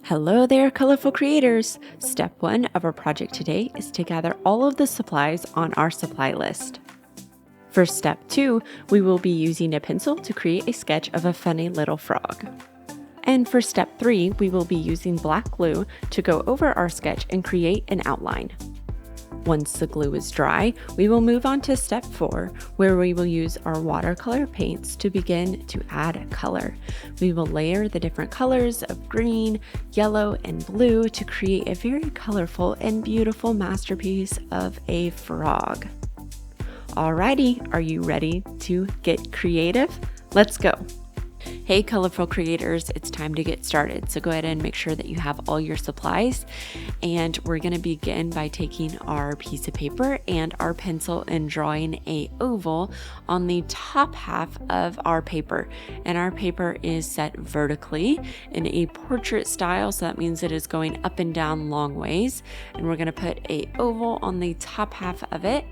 Hello there, colorful creators! Step 1 of our project today is to gather all of the supplies on our supply list. For step 2, we will be using a pencil to create a sketch of a funny little frog. And for step 3, we will be using black glue to go over our sketch and create an outline. Once the glue is dry, we will move on to step 4, where we will use our watercolor paints to begin to add color. We will layer the different colors of green, yellow, and blue to create a very colorful and beautiful masterpiece of a frog. Alrighty, are you ready to get creative? Let's go! Hey colorful creators, it's time to get started. So go ahead and make sure that you have all your supplies, and we're going to begin by taking our piece of paper and our pencil and drawing a oval on the top half of our paper. And our paper is set vertically in a portrait style, so that means it is going up and down long ways. And we're going to put a oval on the top half of it,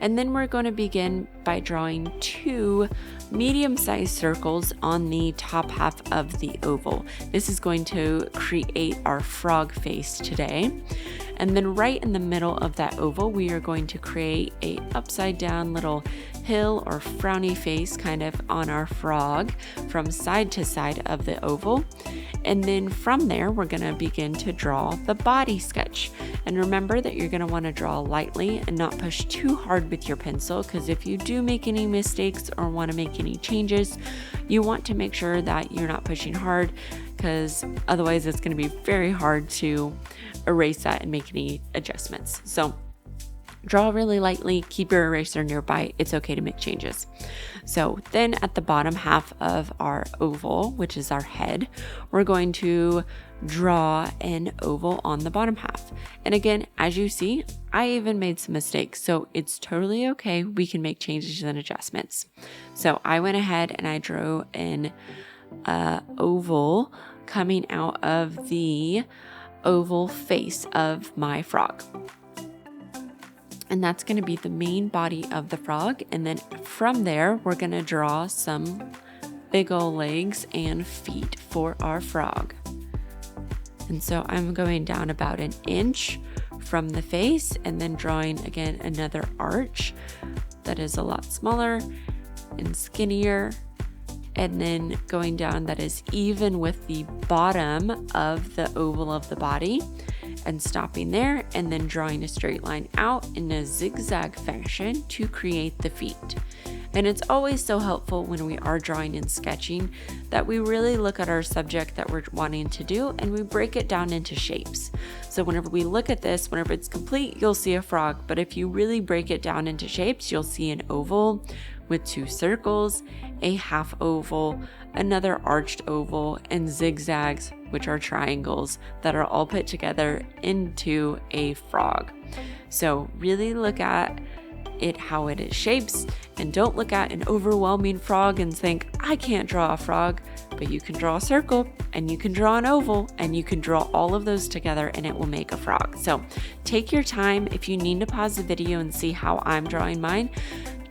and then we're going to begin by drawing 2 medium-sized circles on the top half of the oval. This is going to create our frog face today. And then right in the middle of that oval, we are going to create a upside down little hill or frowny face kind of on our frog from side to side of the oval. And then from there, we're going to begin to draw the body sketch. And remember that you're going to want to draw lightly and not push too hard with your pencil, because if you do make any mistakes or want to make any changes, you want to make sure that you're not pushing hard, because otherwise it's going to be very hard to erase that and make any adjustments. So draw really lightly, keep your eraser nearby. It's okay to make changes. So then at the bottom half of our oval, which is our head, we're going to draw an oval on the bottom half. And again, as you see, I even made some mistakes, so it's totally okay. We can make changes and adjustments. So I went ahead and I drew an oval coming out of the oval face of my frog. And that's going to be the main body of the frog. And then from there, we're going to draw some big old legs and feet for our frog. And so I'm going down about 1 inch from the face, and then drawing again another arch that is a lot smaller and skinnier, and then going down that is even with the bottom of the oval of the body, and stopping there, and then drawing a straight line out in a zigzag fashion to create the feet. And it's always so helpful when we are drawing and sketching that we really look at our subject that we're wanting to do and we break it down into shapes. So whenever we look at this, whenever it's complete, you'll see a frog. But if you really break it down into shapes, you'll see an oval with 2 circles, a half oval, another arched oval, and zigzags, which are triangles that are all put together into a frog. So really look at it how it is shapes, and don't look at an overwhelming frog and think, I can't draw a frog. But you can draw a circle, and you can draw an oval, and you can draw all of those together, and it will make a frog. So take your time. If you need to pause the video and see how I'm drawing mine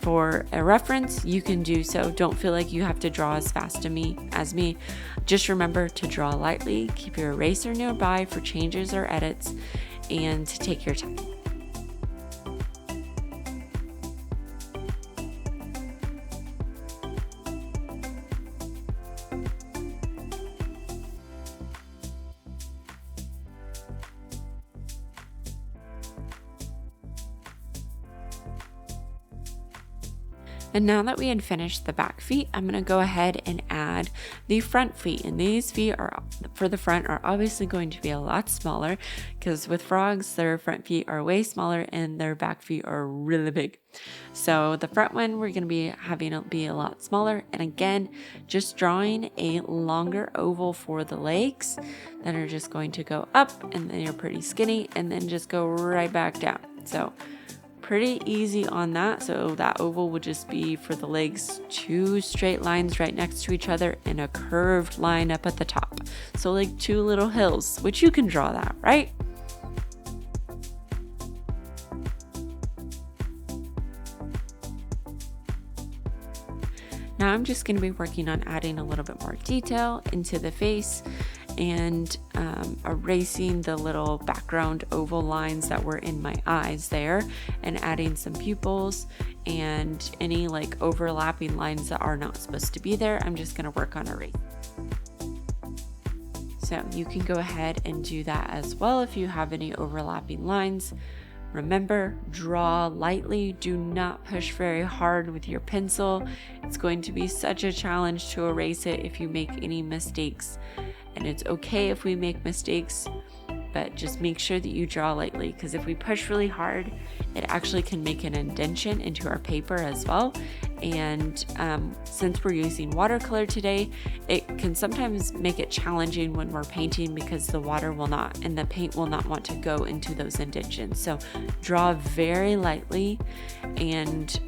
for a reference, you can do so. Don't feel like you have to draw as fast as me. Just remember to draw lightly, keep your eraser nearby for changes or edits, and take your time. And now that we had finished the back feet, I'm going to go ahead and add the front feet. And these feet are for the front are obviously going to be a lot smaller, because with frogs, their front feet are way smaller and their back feet are really big. So the front one we're going to be having it be a lot smaller. And again, just drawing a longer oval for the legs that are just going to go up, and then you're pretty skinny, and then just go right back down. So pretty easy on that. So that oval would just be for the legs, 2 straight lines right next to each other and a curved line up at the top. So like 2 little hills, which you can draw that, right? Now I'm just going to be working on adding a little bit more detail into the face and erasing the little background oval lines that were in my eyes there, and adding some pupils and any like overlapping lines that are not supposed to be there. I'm just going to work on erasing. So you can go ahead and do that as well if you have any overlapping lines. Remember, draw lightly. Do not push very hard with your pencil. It's going to be such a challenge to erase it if you make any mistakes. And it's okay if we make mistakes, but just make sure that you draw lightly, because if we push really hard, it actually can make an indentation into our paper as well. And since we're using watercolor today, it can sometimes make it challenging when we're painting, because the water will not and the paint will not want to go into those indentions. So draw very lightly, and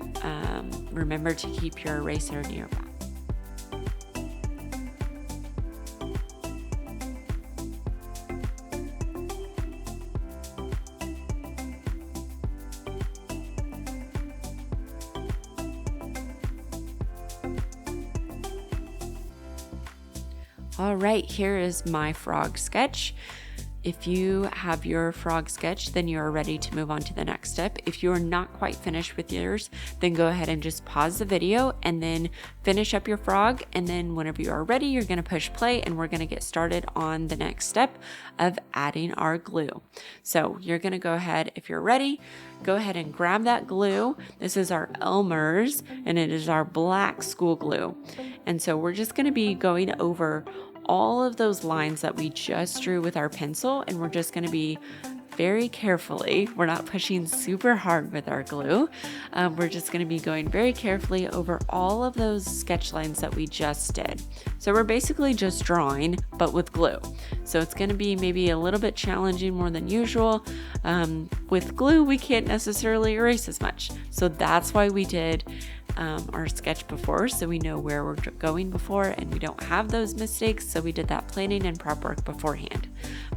remember to keep your eraser nearby. All right, here is my frog sketch. If you have your frog sketch, then you're ready to move on to the next step. If you're not quite finished with yours, then go ahead and just pause the video and then finish up your frog. And then whenever you are ready, you're gonna push play, and we're gonna get started on the next step of adding our glue. So you're gonna go ahead, if you're ready, go ahead and grab that glue. This is our Elmer's, and it is our black school glue. And so we're just gonna be going over all of those lines that we just drew with our pencil, and we're just going to be very carefully, we're not pushing super hard with our glue, we're just going to be going very carefully over all of those sketch lines that we just did. So we're basically just drawing, but with glue. So it's going to be maybe a little bit challenging more than usual. With glue, we can't necessarily erase as much. So that's why we did our sketch before, so we know where we're going before and we don't have those mistakes. So we did that planning and prep work beforehand.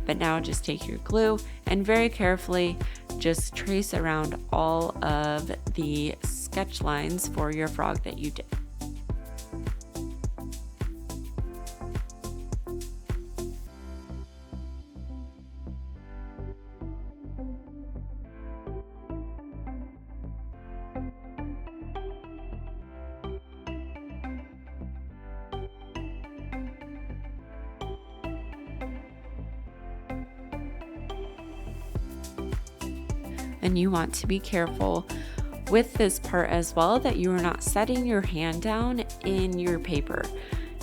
But now just take your glue and very carefully just trace around all of the sketch lines for your frog that you did. And you want to be careful with this part as well, that you are not setting your hand down in your paper.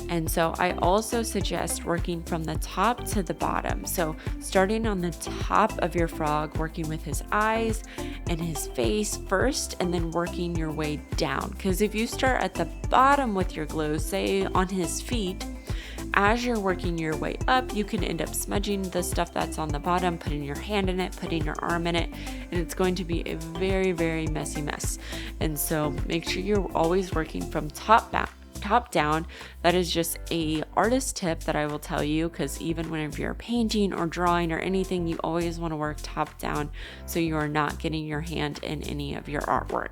And so I also suggest working from the top to the bottom. So starting on the top of your frog, working with his eyes and his face first, and then working your way down. Because if you start at the bottom with your glue, say on his feet, as you're working your way up, you can end up smudging the stuff that's on the bottom, putting your hand in it, putting your arm in it, and it's going to be a very, very messy mess. And so make sure you're always working from top down. That is just a artist tip that I will tell you, because even whenever you're painting or drawing or anything, you always want to work top down so you are not getting your hand in any of your artwork.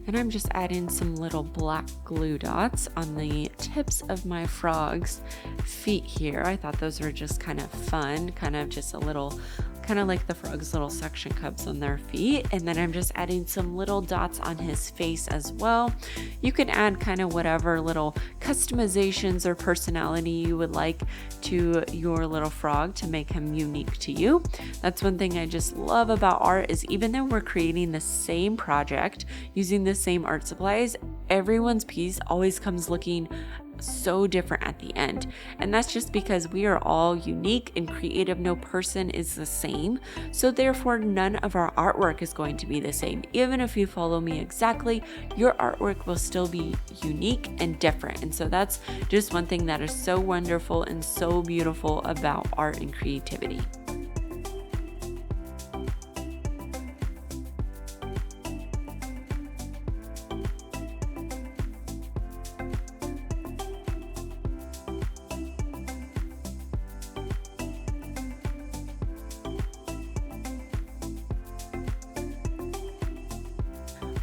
And I'm just adding some little black glue dots on the tips of my frog's feet here. I thought those were just kind of fun, kind of just a little, kind of like the frog's little suction cups on their feet. And then I'm just adding some little dots on his face as well. You can add kind of whatever little customizations or personality you would like to your little frog to make him unique to you. That's one thing I just love about art, is even though we're creating the same project using the same art supplies, everyone's piece always comes looking so different at the end. And that's just because we are all unique and creative. No person is the same. So therefore, none of our artwork is going to be the same. Even if you follow me exactly, your artwork will still be unique and different. And so that's just one thing that is so wonderful and so beautiful about art and creativity.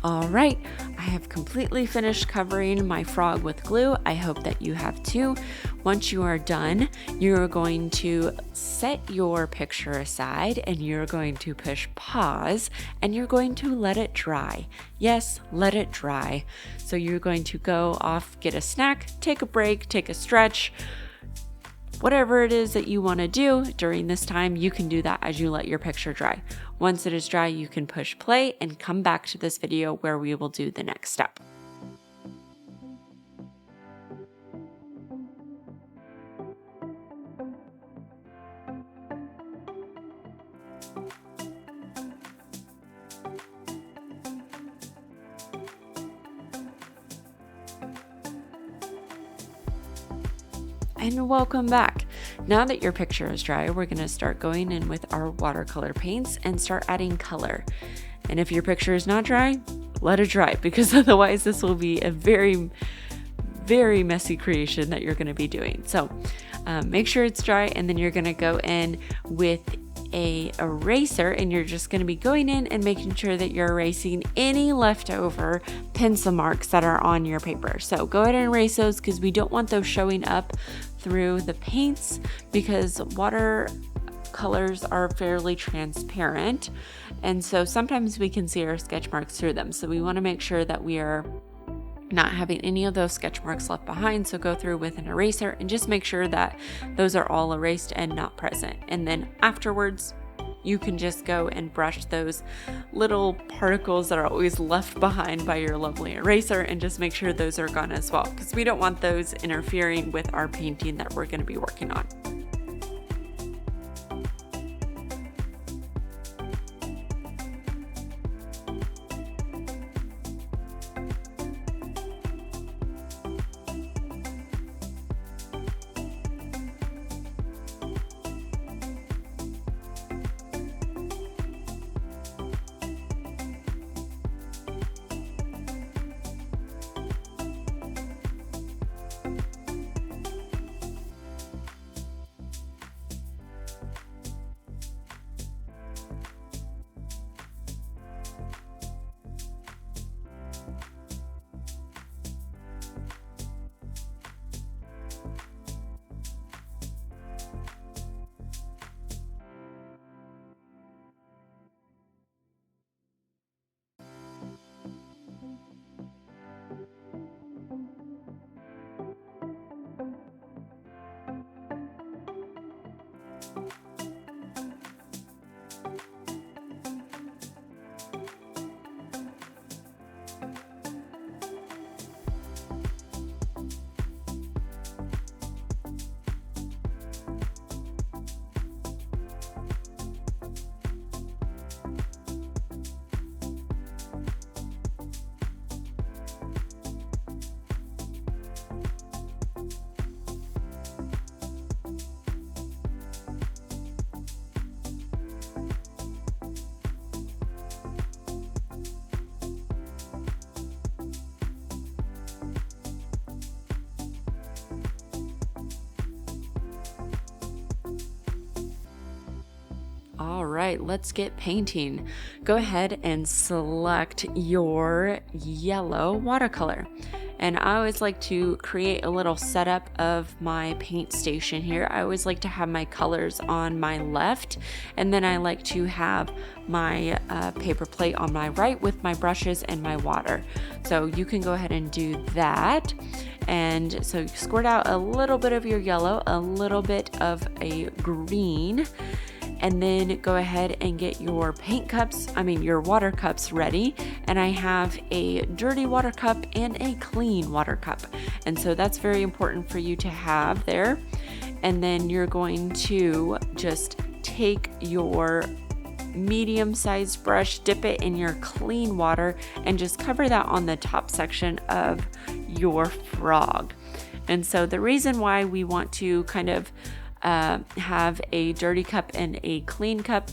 All right, I have completely finished covering my frog with glue. I hope that you have too. Once you are done, you're going to set your picture aside and you're going to push pause and you're going to let it dry. Yes, let it dry. So you're going to go off, get a snack, take a break, take a stretch. Whatever it is that you want to do during this time, you can do that as you let your picture dry. Once it is dry, you can push play and come back to this video where we will do the next step. And welcome back. Now that your picture is dry, we're going to start going in with our watercolor paints and start adding color. And if your picture is not dry, let it dry, because otherwise this will be a very, very messy creation that you're going to be doing. So make sure it's dry, and then you're going to go in with a eraser, and you're just going to be going in and making sure that you're erasing any leftover pencil marks that are on your paper. So go ahead and erase those, because we don't want those showing up through the paints, because watercolors are fairly transparent, and so sometimes we can see our sketch marks through them. So we want to make sure that we are not having any of those sketch marks left behind. So go through with an eraser and just make sure that those are all erased and not present. And then afterwards, you can just go and brush those little particles that are always left behind by your lovely eraser, and just make sure those are gone as well, because we don't want those interfering with our painting that we're going to be working on. All right, let's get painting. Go ahead and select your yellow watercolor. And I always like to create a little setup of my paint station here. I always like to have my colors on my left, and then I like to have my paper plate on my right with my brushes and my water. So you can go ahead and do that. And so you squirt out a little bit of your yellow, a little bit of a green, and then go ahead and get your your water cups ready. And I have a dirty water cup and a clean water cup. And so that's very important for you to have there. And then you're going to just take your medium-sized brush, dip it in your clean water, and just cover that on the top section of your frog. And so the reason why we want to kind of have a dirty cup and a clean cup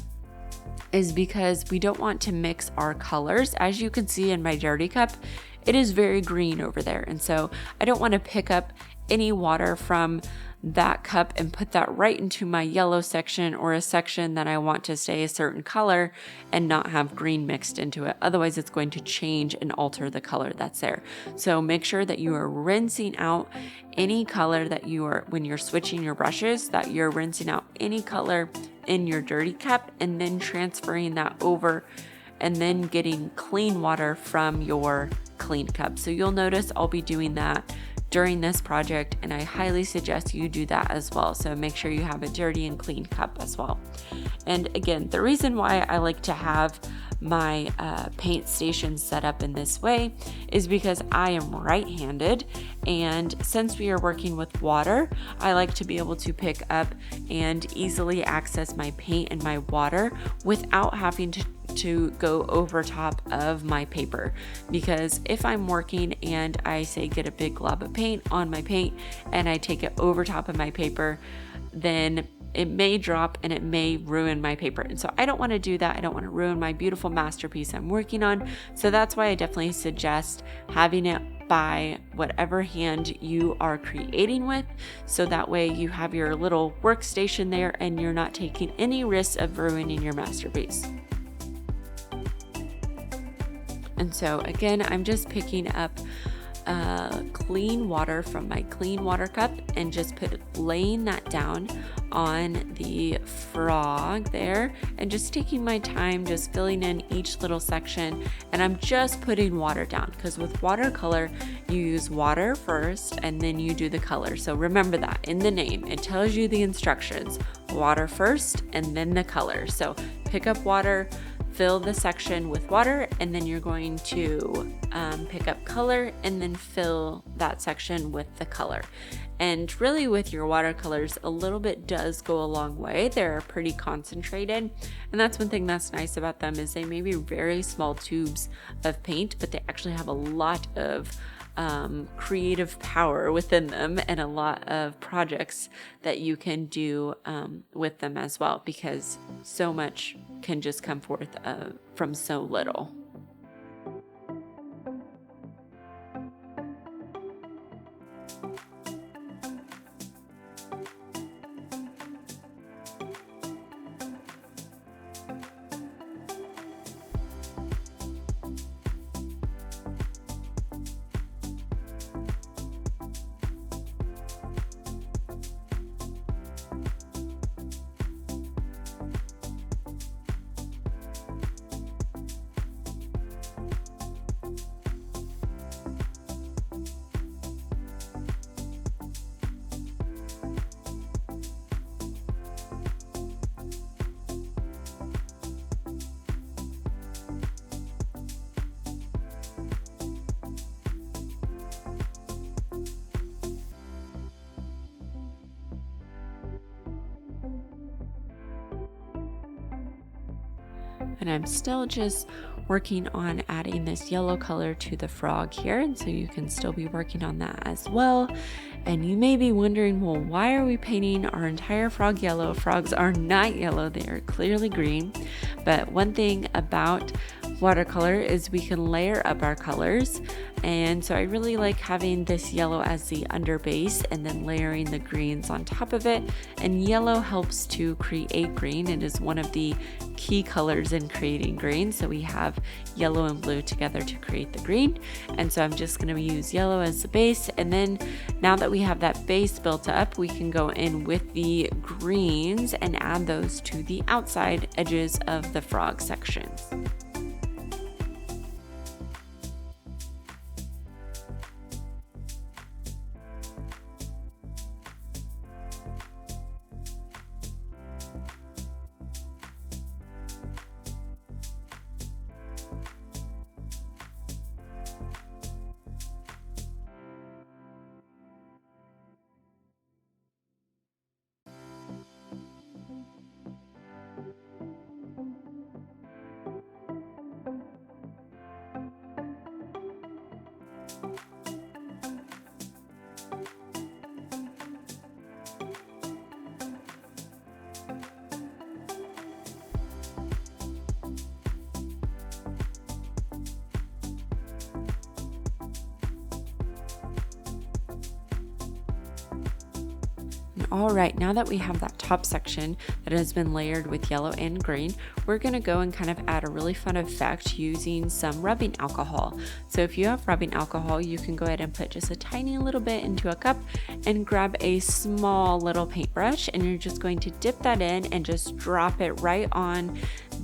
is because we don't want to mix our colors. As you can see in my dirty cup, it is very green over there. And so I don't want to pick up any water from that cup and put that right into my yellow section, or a section that I want to stay a certain color and not have green mixed into it. Otherwise, it's going to change and alter the color that's there. So make sure that you are rinsing out any color that when you're switching your brushes, that you're rinsing out any color in your dirty cup and then transferring that over and then getting clean water from your clean cup. So you'll notice I'll be doing that during this project, and I highly suggest you do that as well. So make sure you have a dirty and clean cup as well. And again, the reason why I like to have my paint station set up in this way is because I am right-handed, and since we are working with water, I like to be able to pick up and easily access my paint and my water without having to go over top of my paper. Because if I'm working and I say get a big glob of paint on my paint and I take it over top of my paper, then it may drop and it may ruin my paper. And so I don't want to do that. I don't want to ruin my beautiful masterpiece I'm working on. So that's why I definitely suggest having it by whatever hand you are creating with. So that way you have your little workstation there and you're not taking any risks of ruining your masterpiece. And so again, I'm just picking up clean water from my clean water cup and just laying that down on the frog there, and just taking my time, just filling in each little section. And I'm just putting water down, because with watercolor, you use water first and then you do the color. So remember that in the name, it tells you the instructions: water first and then the color. So pick up water, fill the section with water, and then you're going to pick up color and then fill that section with the color. And really with your watercolors, a little bit does go a long way. They're pretty concentrated, and that's one thing that's nice about them, is they may be very small tubes of paint, but they actually have a lot of creative power within them, and a lot of projects that you can do with them as well, because so much can just come forth from so little. And I'm still just working on adding this yellow color to the frog here, and so you can still be working on that as well. And you may be wondering, well, why are we painting our entire frog yellow? Frogs are not yellow, they are clearly green. But one thing about watercolor is we can layer up our colors, and so I really like having this yellow as the underbase and then layering the greens on top of it. And yellow helps to create green. It is one of the key colors in creating green, so we have yellow and blue together to create the green. And so I'm just going to use yellow as the base, and then now that we have that base built up, we can go in with the greens and add those to the outside edges of the frog sections. All right, now that we have that top section that has been layered with yellow and green, we're gonna go and kind of add a really fun effect using some rubbing alcohol. So if you have rubbing alcohol, you can go ahead and put just a tiny little bit into a cup and grab a small little paintbrush, and you're just going to dip that in and just drop it right on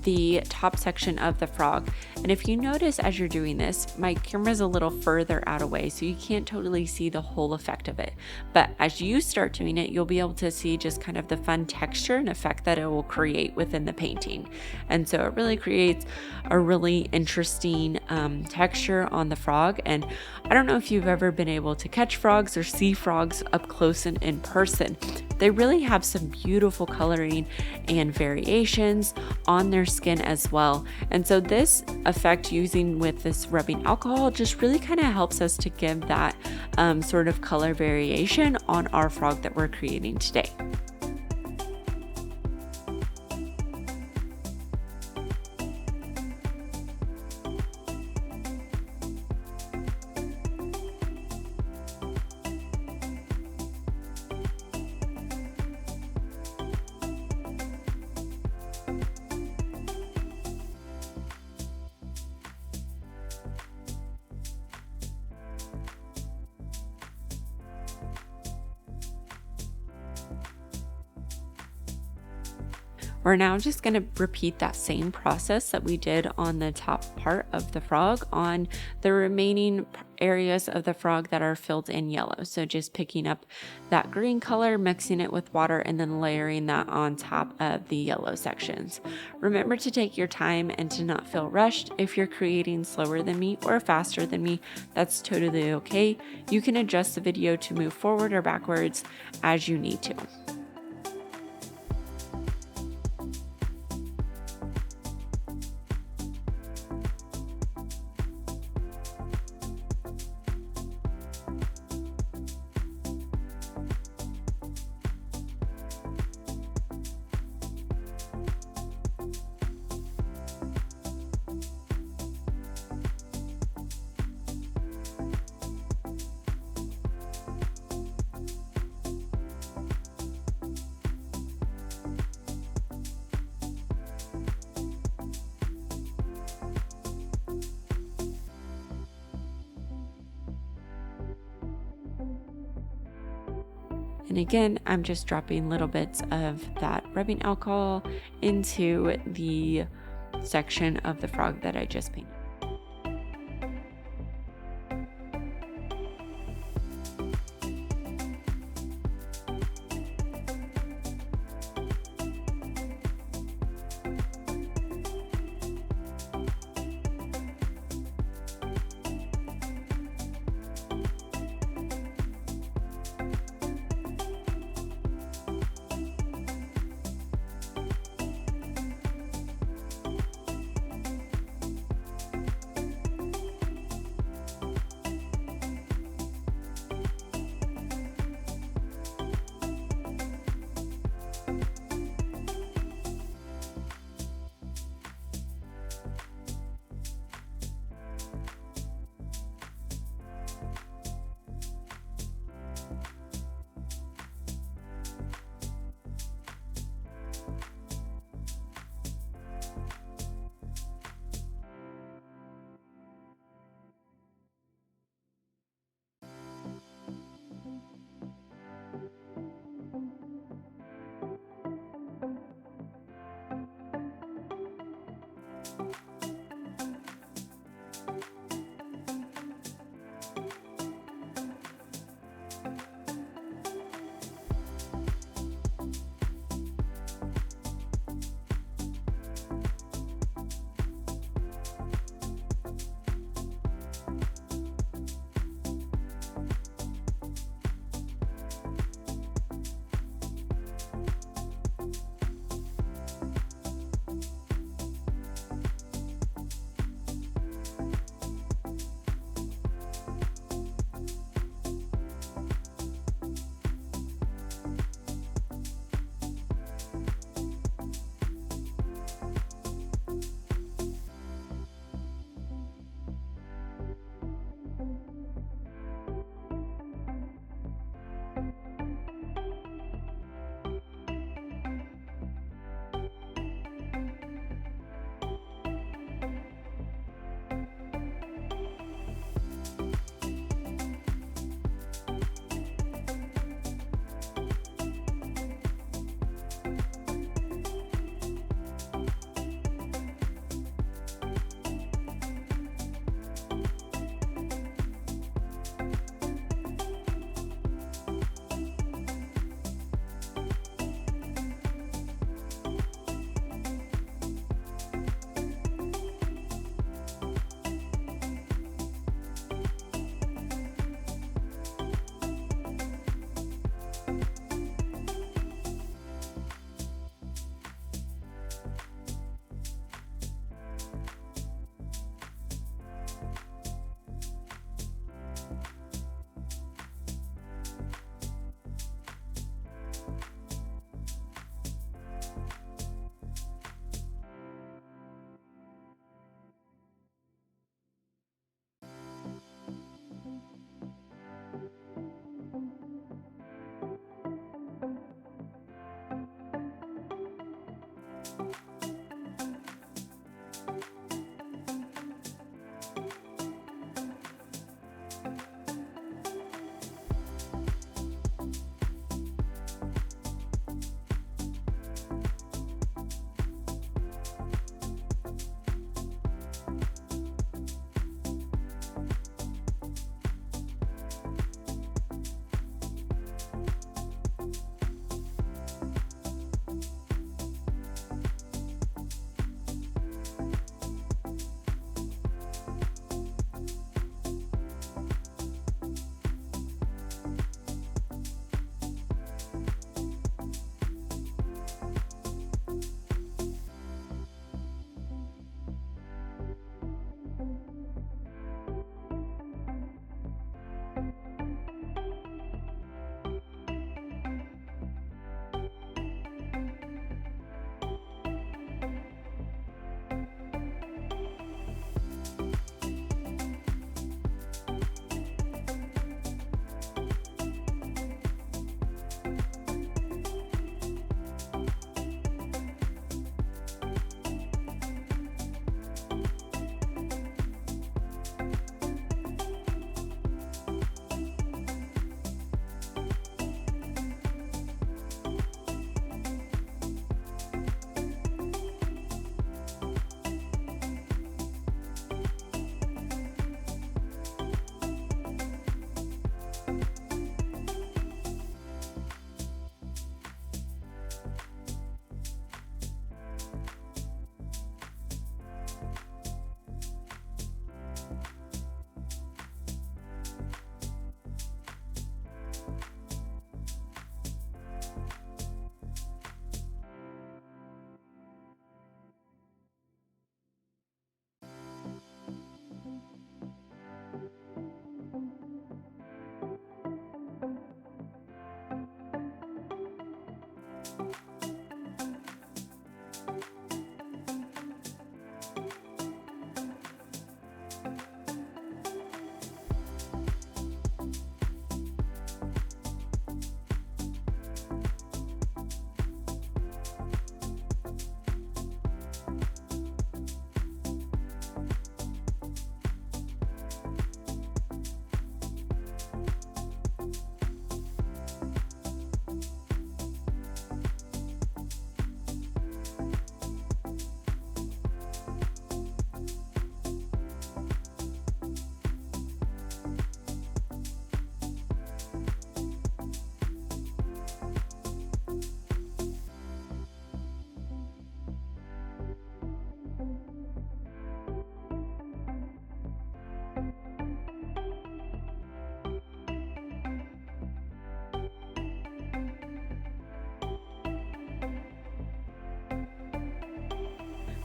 the top section of the frog. And if you notice as you're doing this, my camera's a little further out away, so you can't totally see the whole effect of it. But as you start doing it, you'll be able to see just kind of the fun texture and effect that it will create within the painting. And so it really creates a really interesting texture on the frog. And I don't know if you've ever been able to catch frogs or see frogs up close and in person. They really have some beautiful coloring and variations on their skin as well. And so this effect using with this rubbing alcohol just really kind of helps us to give that sort of color variation on our frog that we're creating today. We're now just going to repeat that same process that we did on the top part of the frog on the remaining areas of the frog that are filled in yellow. So just picking up that green color, mixing it with water, and then layering that on top of the yellow sections. Remember to take your time and to not feel rushed. If you're creating slower than me or faster than me, that's totally okay. You can adjust the video to move forward or backwards as you need to. And again, I'm just dropping little bits of that rubbing alcohol into the section of the frog that I just painted.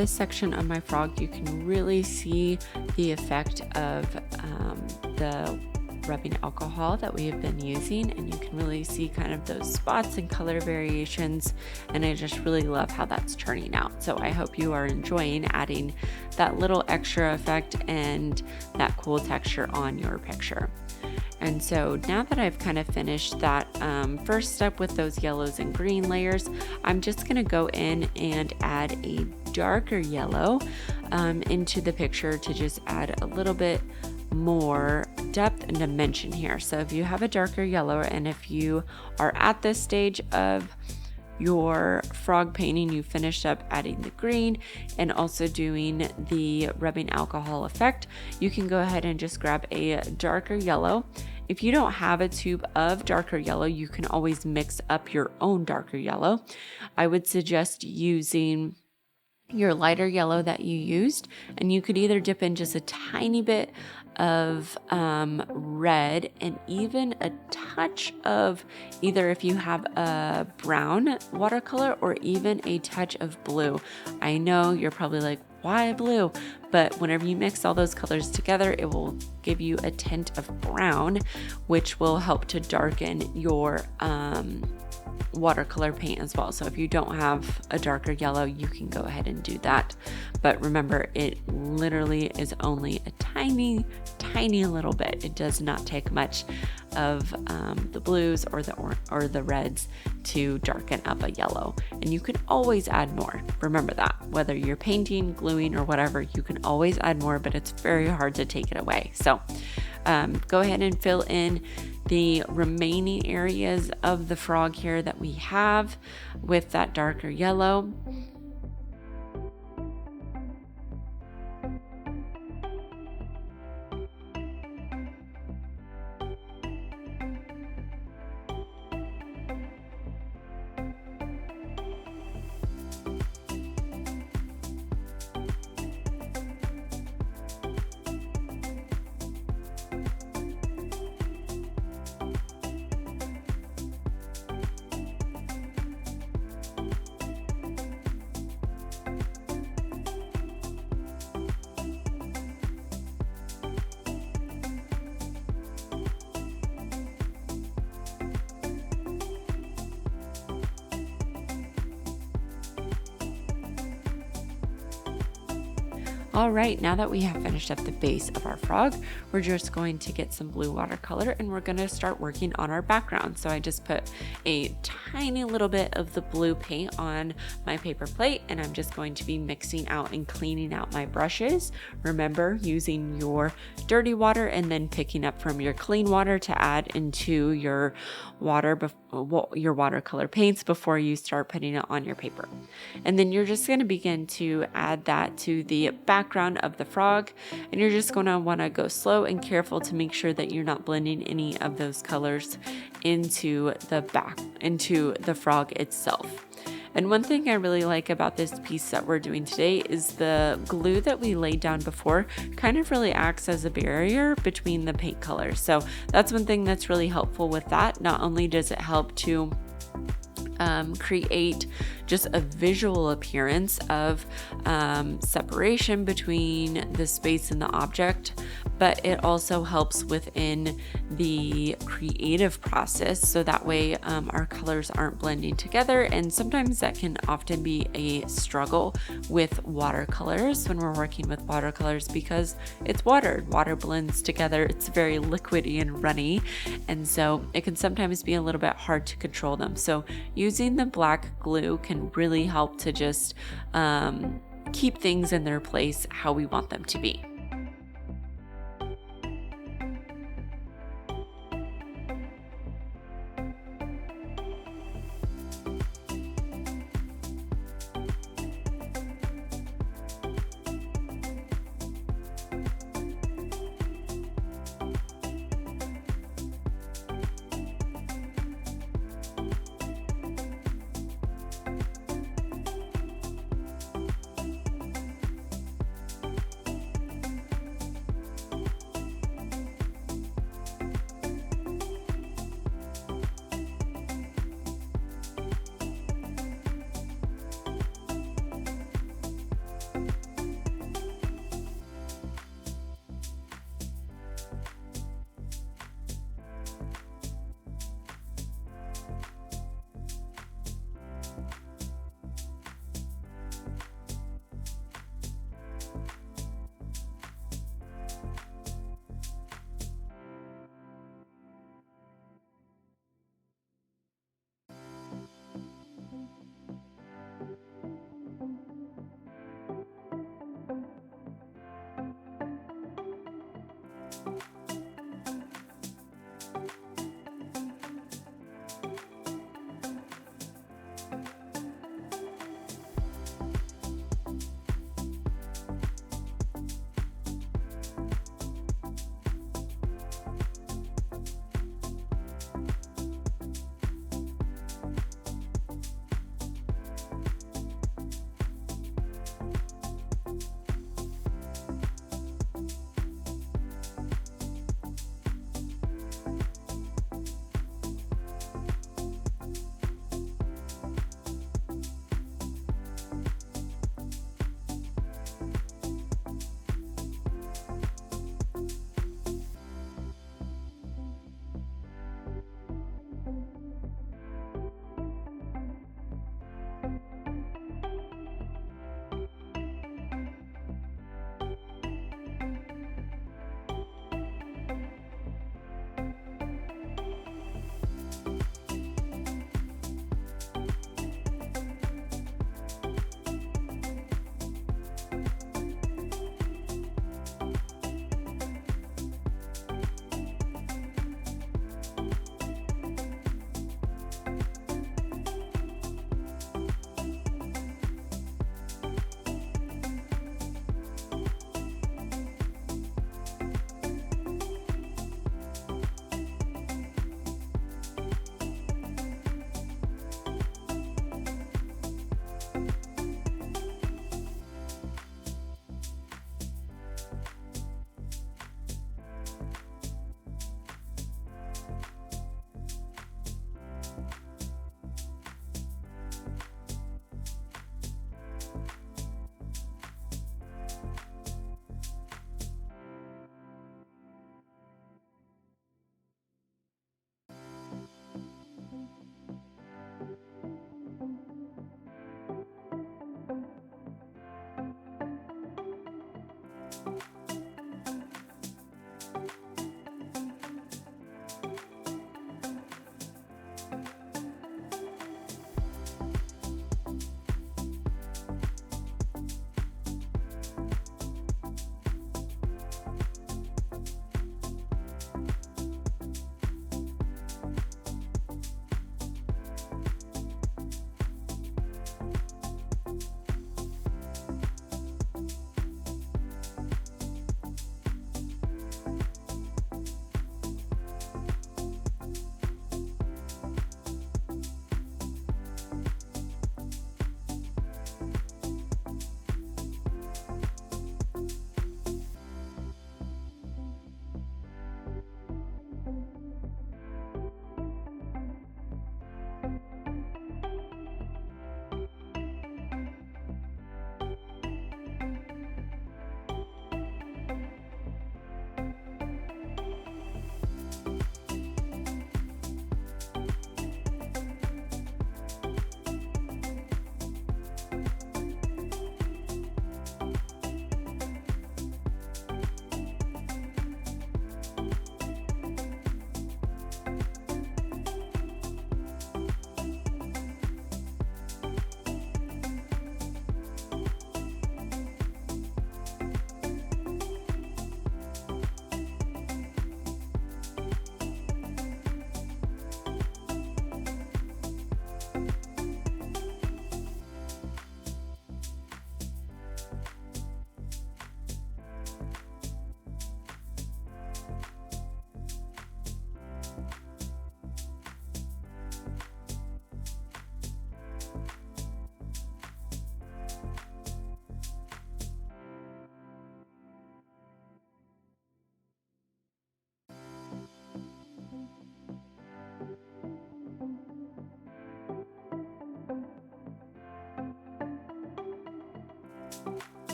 this section of my frog, you can really see the effect of the rubbing alcohol that we have been using, and you can really see kind of those spots and color variations, and I just really love how that's turning out. So I hope you are enjoying adding that little extra effect and that cool texture on your picture. And so now that I've kind of finished that first step with those yellows and green layers, I'm just going to go in and add a darker yellow into the picture to just add a little bit more depth and dimension here. So if you have a darker yellow, and if you are at this stage of your frog painting, you finished up adding the green and also doing the rubbing alcohol effect, you can go ahead and just grab a darker yellow. If you don't have a tube of darker yellow, you can always mix up your own darker yellow. I would suggest using your lighter yellow that you used, and you could either dip in just a tiny bit of red and even a touch of either, if you have a brown watercolor, or even a touch of blue. I know you're probably like, why blue? But whenever you mix all those colors together, it will give you a tint of brown, which will help to darken your watercolor paint as well. So if you don't have a darker yellow, you can go ahead and do that. But remember, it literally is only a tiny little bit. It does not take much of the blues or the reds to darken up a yellow. And you can always add more. Remember that. Whether you're painting, gluing, or whatever, you can always add more, but it's very hard to take it away. So go ahead and fill in the remaining areas of the frog here that we have with that darker yellow. All right, now that we have finished up the base of our frog, we're just going to get some blue watercolor and we're going to start working on our background. So I just put a tiny little bit of the blue paint on my paper plate, and I'm just going to be mixing out and cleaning out my brushes. Remember, using your dirty water and then picking up from your clean water to add into your watercolor paints before you start putting it on your paper. And then you're just going to begin to add that to the background of the frog, and you're just going to want to go slow and careful to make sure that you're not blending any of those colors into the frog itself. And one thing I really like about this piece that we're doing today is the glue that we laid down before kind of really acts as a barrier between the paint colors. So that's one thing that's really helpful with that. Not only does it help to create just a visual appearance of separation between the space and the object, but it also helps within the creative process. So that way our colors aren't blending together. And sometimes that can often be a struggle with watercolors when we're working with watercolors, because it's water. Water blends together. It's very liquidy and runny. And so it can sometimes be a little bit hard to control them. So using the black glue can really help to just keep things in their place how we want them to be.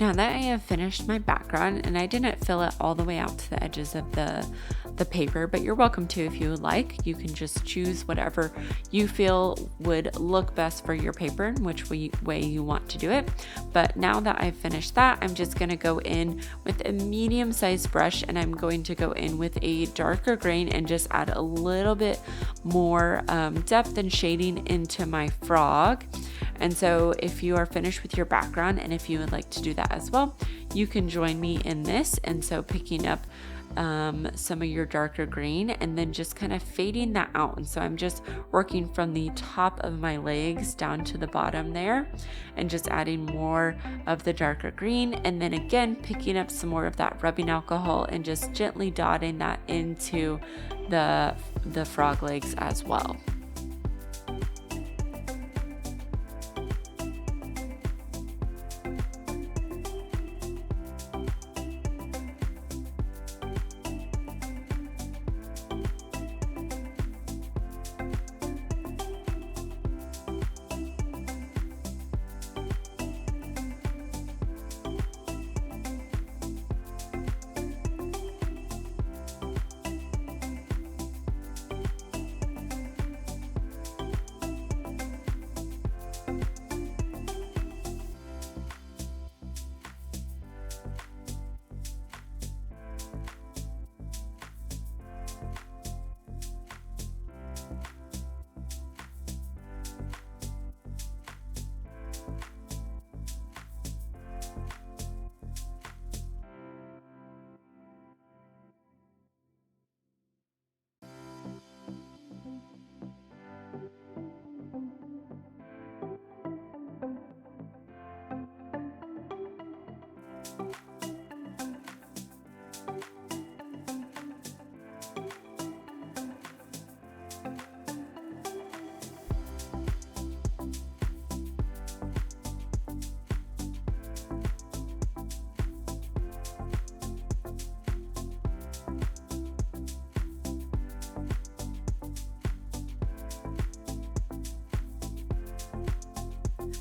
Now that I have finished my background, and I didn't fill it all the way out to the edges of the paper, but you're welcome to if you would like. You can just choose whatever you feel would look best for your paper and which way you want to do it. But now that I've finished that, I'm just going to go in with a medium-sized brush, and I'm going to go in with a darker grain and just add a little bit more depth and shading into my frog. And so if you are finished with your background, and if you would like to do that as well, you can join me in this. And so picking up some of your darker green and then just kind of fading that out. And so I'm just working from the top of my legs down to the bottom there and just adding more of the darker green, and then again picking up some more of that rubbing alcohol and just gently dotting that into the frog legs as well.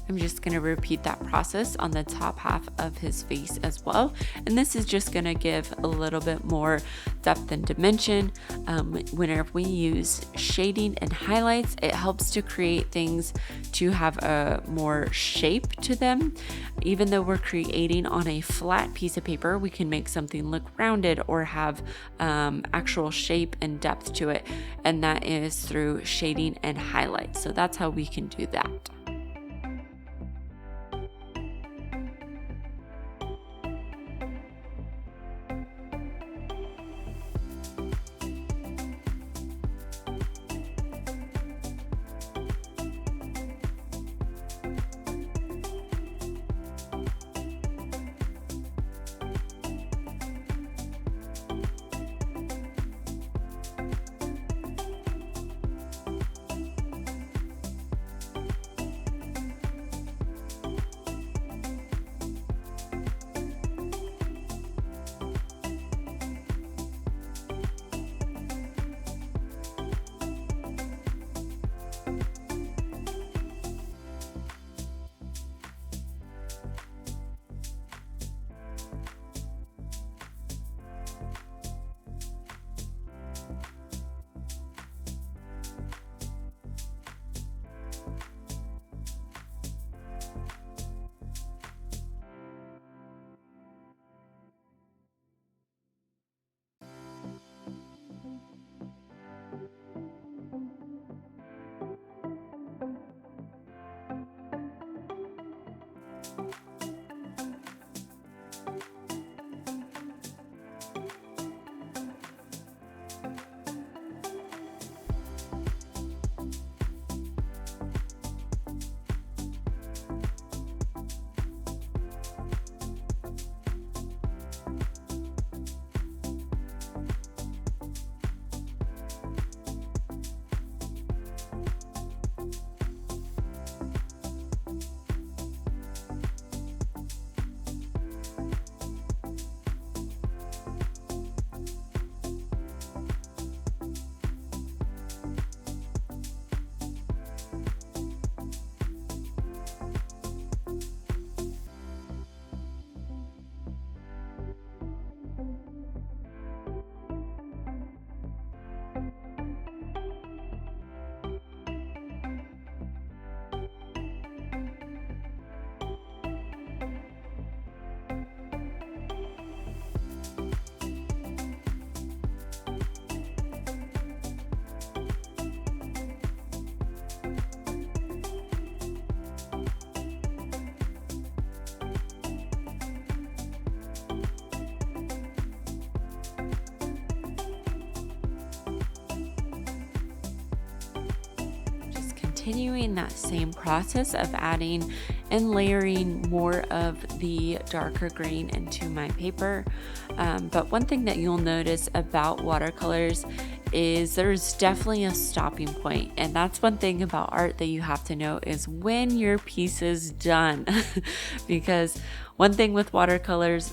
I'm just going to repeat that process on the top half of his face as well. And this is just going to give a little bit more depth and dimension. Whenever we use shading and highlights, it helps to create things to have a more shape to them. Even though we're creating on a flat piece of paper, we can make something look rounded or have actual shape and depth to it. And that is through shading and highlights. So that's how we can do that. continuing that same process of adding and layering more of the darker green into my paper. But one thing that you'll notice about watercolors is there's definitely a stopping point, and that's one thing about art that you have to know is when your piece is done. Because one thing with watercolors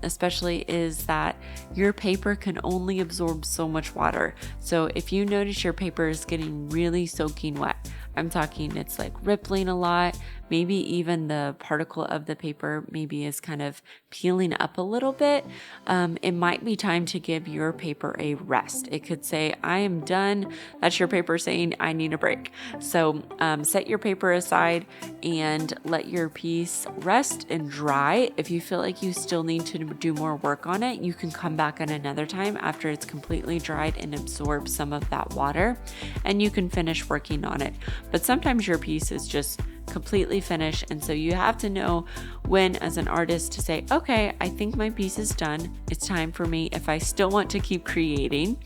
especially is that your paper can only absorb so much water. So if you notice your paper is getting really soaking wet, I'm talking it's like rippling a lot, maybe even the particle of the paper maybe is kind of peeling up a little bit, it might be time to give your paper a rest. It could say, I am done. That's your paper saying, I need a break. So set your paper aside and let your piece rest and dry. If you feel like you still need to do more work on it, you can come back at another time after it's completely dried and absorb some of that water, and you can finish working on it. But sometimes your piece is just completely finished, and so you have to know when, as an artist, to say, okay, I think my piece is done. It's time for me, if I still want to keep creating,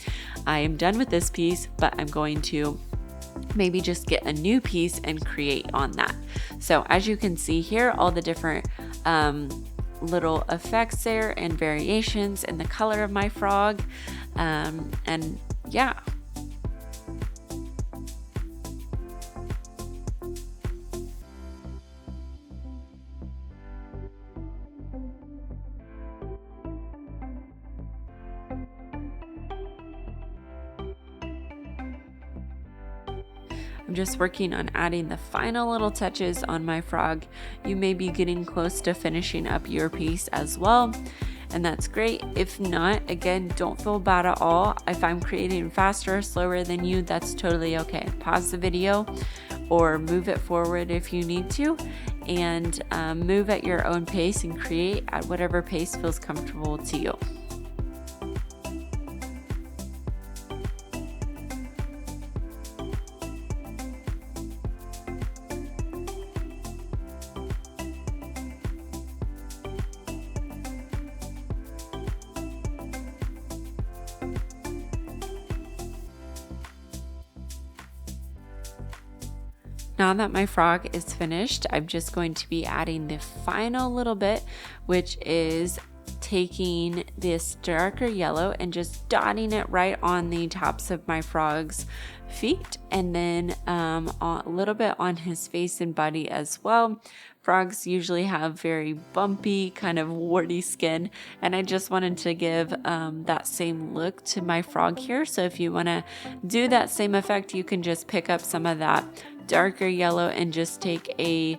I am done with this piece, but I'm going to maybe just get a new piece and create on that. So as you can see here, all the different little effects there and variations in the color of my frog, and yeah. I'm just working on adding the final little touches on my frog. You may be getting close to finishing up your piece as well, and that's great. If not, again, don't feel bad at all. If I'm creating faster or slower than you, that's totally okay. Pause the video or move it forward if you need to, and move at your own pace and create at whatever pace feels comfortable to you. Now that my frog is finished, I'm just going to be adding the final little bit, which is taking this darker yellow and just dotting it right on the tops of my frog's feet, and then a little bit on his face and body as well. Frogs usually have very bumpy, kind of warty skin, and I just wanted to give that same look to my frog here. So if you want to do that same effect, you can just pick up some of that darker yellow and just take a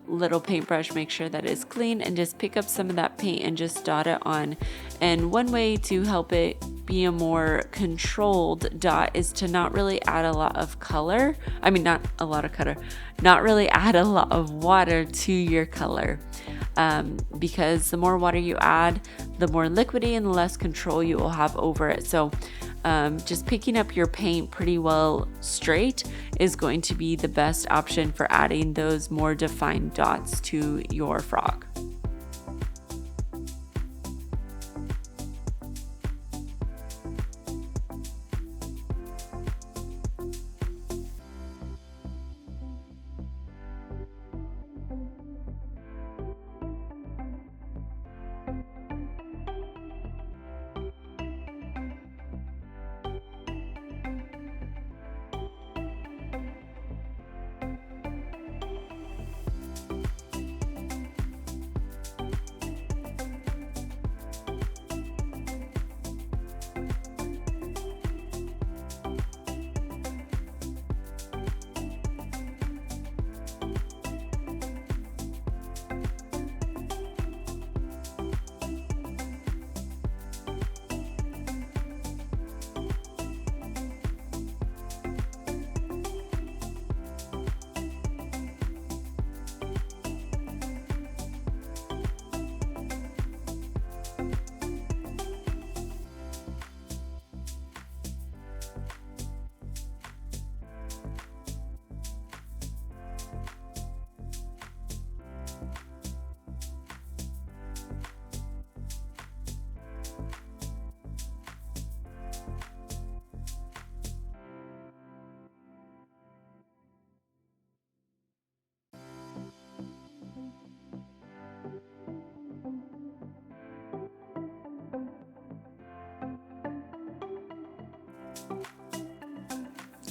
little paintbrush, make sure that it's clean, and just pick up some of that paint and just dot it on. And one way to help it be a more controlled dot is to not really add a lot of color. I mean, not really add a lot of water to your color, because the more water you add, the more liquidy and the less control you will have over it. So just picking up your paint pretty well straight is going to be the best option for adding those more defined dots to your frog.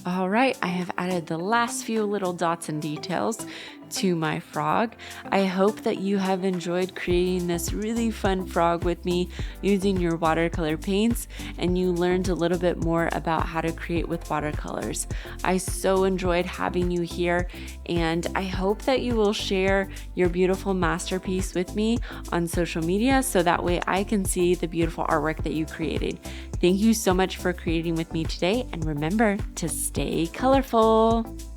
All right, I have added the last few little dots and details to my frog. I hope that you have enjoyed creating this really fun frog with me using your watercolor paints, and you learned a little bit more about how to create with watercolors. I so enjoyed having you here, and I hope that you will share your beautiful masterpiece with me on social media so that way I can see the beautiful artwork that you created. Thank you so much for creating with me today, and remember to stay colorful.